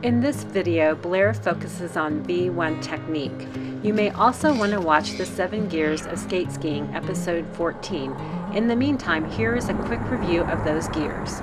In this video, Blair focuses on V1 technique. You may also want to watch the 7 Gears of Skate Skiing episode 14. In the meantime, here is a quick review of those gears.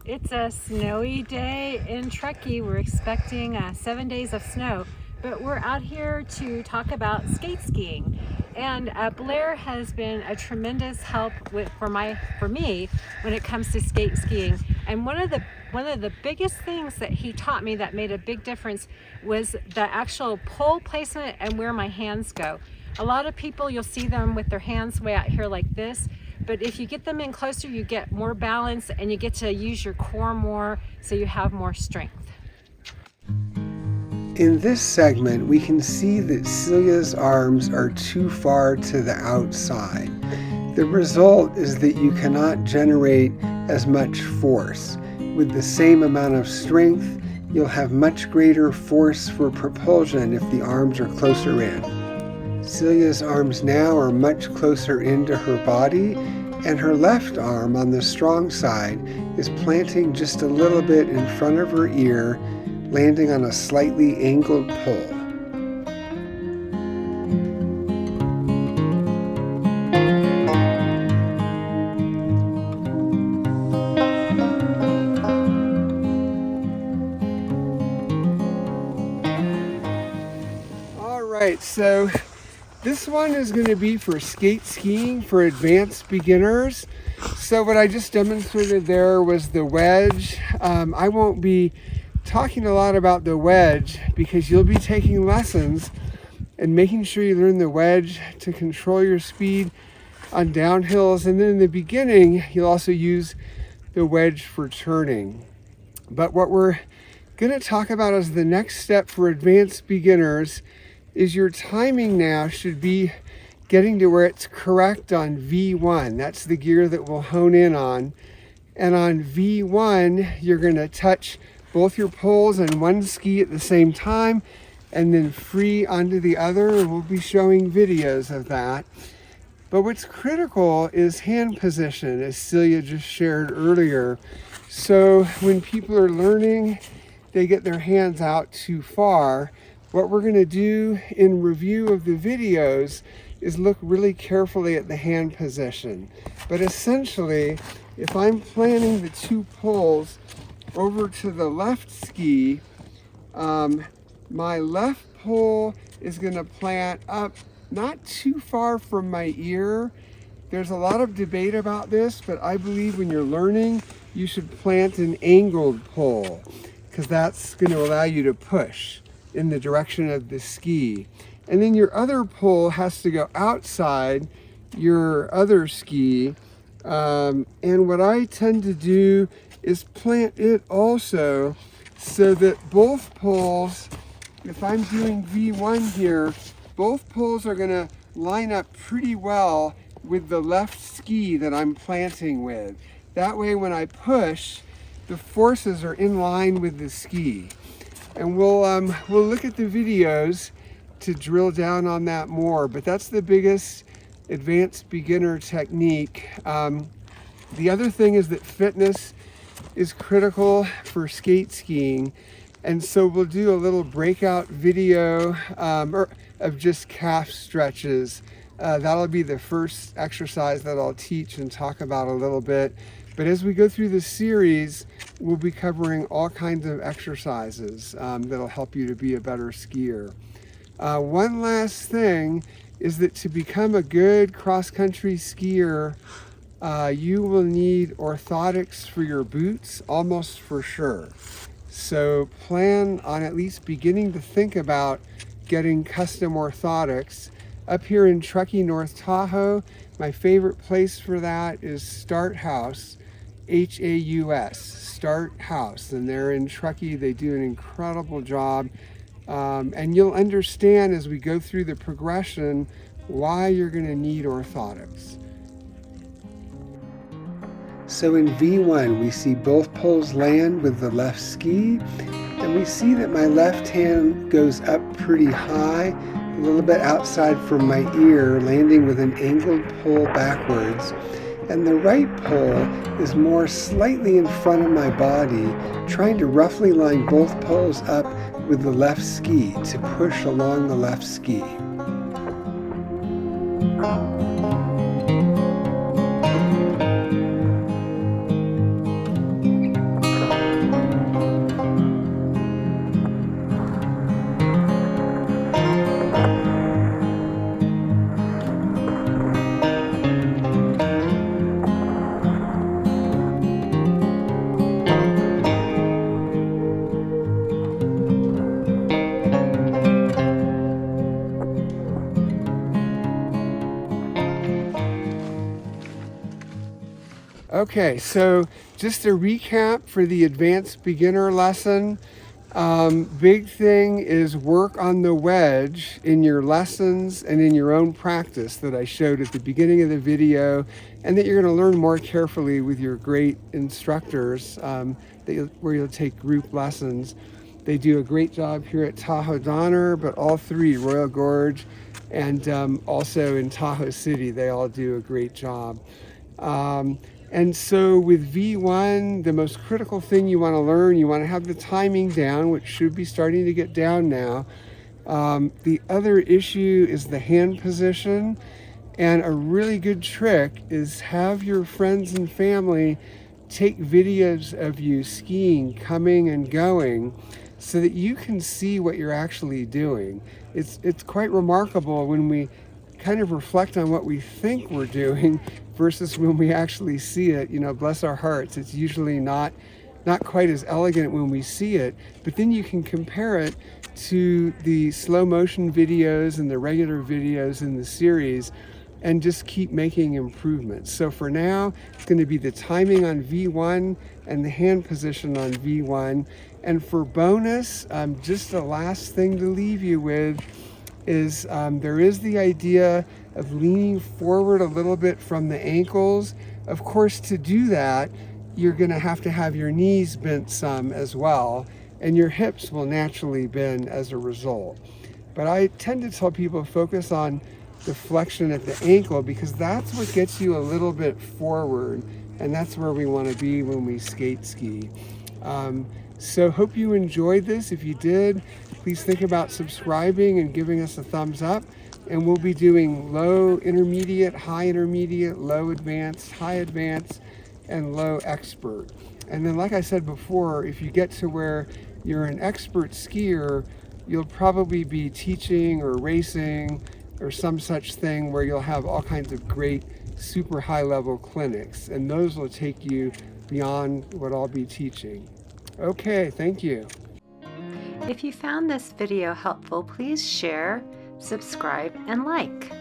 It's a snowy day in Truckee. We're expecting 7 days of snow, but we're out here to talk about skate skiing. And Blair has been a tremendous help for me when it comes to skate skiing. And one of the biggest things that he taught me that made a big difference was the actual pole placement and where my hands go. A lot of people, you'll see them with their hands way out here like this. But if you get them in closer, you get more balance and you get to use your core more, so you have more strength. In this segment, we can see that Celia's arms are too far to the outside. The result is that you cannot generate as much force. With the same amount of strength, you'll have much greater force for propulsion if the arms are closer in. Celia's arms now are much closer into her body, and her left arm on the strong side is planting just a little bit in front of her ear, landing on a slightly angled pole. All right, so this one is going to be for skate skiing for advanced beginners. So what I just demonstrated there was the wedge. I won't be talking a lot about the wedge because you'll be taking lessons and making sure you learn the wedge to control your speed on downhills. And then in the beginning, you'll also use the wedge for turning. But what we're going to talk about as the next step for advanced beginners is your timing now should be getting to where it's correct on V1. That's the gear that we'll hone in on. And on V1, you're going to touch both your poles and one ski at the same time and then free onto the other. We'll be showing videos of that. But what's critical is hand position, as Celia just shared earlier. So when people are learning, they get their hands out too far. What we're going to do in review of the videos is look really carefully at the hand position. But essentially, if I'm planting the 2 poles over to the left ski, my left pole is going to plant up not too far from my ear. There's a lot of debate about this, but I believe when you're learning, you should plant an angled pole because that's going to allow you to push in the direction of the ski. And then your other pole has to go outside your other ski. And what I tend to do is plant it also so that both poles, if I'm doing V1 here, both poles are gonna line up pretty well with the left ski that I'm planting with. That way when I push, the forces are in line with the ski. And we'll look at the videos to drill down on that more, but that's the biggest advanced beginner technique. The other thing is that fitness is critical for skate skiing, and so we'll do a little breakout video of just calf stretches. That'll be the first exercise that I'll teach and talk about a little bit. But as we go through the series, we'll be covering all kinds of exercises that'll help you to be a better skier. One last thing is that to become a good cross-country skier, you will need orthotics for your boots, almost for sure. So plan on at least beginning to think about getting custom orthotics. Up here in Truckee, North Tahoe, my favorite place for that is Start House, H-A-U-S, Start House. And they're in Truckee. They do an incredible job. And you'll understand as we go through the progression why you're going to need orthotics. So in V1, we see both poles land with the left ski, and we see that my left hand goes up pretty high, a little bit outside from my ear, landing with an angled pole backwards. And the right pole is more slightly in front of my body, trying to roughly line both poles up with the left ski to push along the left ski. Okay, so just a recap for the advanced beginner lesson. Big thing is work on the wedge in your lessons and in your own practice that I showed at the beginning of the video, and that you're going to learn more carefully with your great instructors where you'll take group lessons. They do a great job here at Tahoe Donner, but all three, Royal Gorge and also in Tahoe City, they all do a great job. And so with V1, the most critical thing you want to learn, you want to have the timing down, which should be starting to get down now. The other issue is the hand position. And a really good trick is have your friends and family take videos of you skiing, coming and going, so that you can see what you're actually doing. It's quite remarkable when we kind of reflect on what we think we're doing versus when we actually see it. You know, bless our hearts, it's usually not quite as elegant when we see it, but then you can compare it to the slow motion videos and the regular videos in the series and just keep making improvements. So for now, it's going to be the timing on V1 and the hand position on V1. And for bonus, just the last thing to leave you with is there is the idea of leaning forward a little bit from the ankles. Of course, to do that, you're going to have your knees bent some as well, and your hips will naturally bend as a result. But I tend to tell people focus on the flexion at the ankle, because that's what gets you a little bit forward, and that's where we want to be when we skate ski. So hope you enjoyed this. If you did, please think about subscribing and giving us a thumbs up. And we'll be doing low intermediate, high intermediate, low advanced, high advanced, and low expert. And then, like I said before, if you get to where you're an expert skier, you'll probably be teaching or racing or some such thing where you'll have all kinds of great super high level clinics, and those will take you beyond what I'll be teaching. Okay, thank you. If you found this video helpful, please share, subscribe, and like.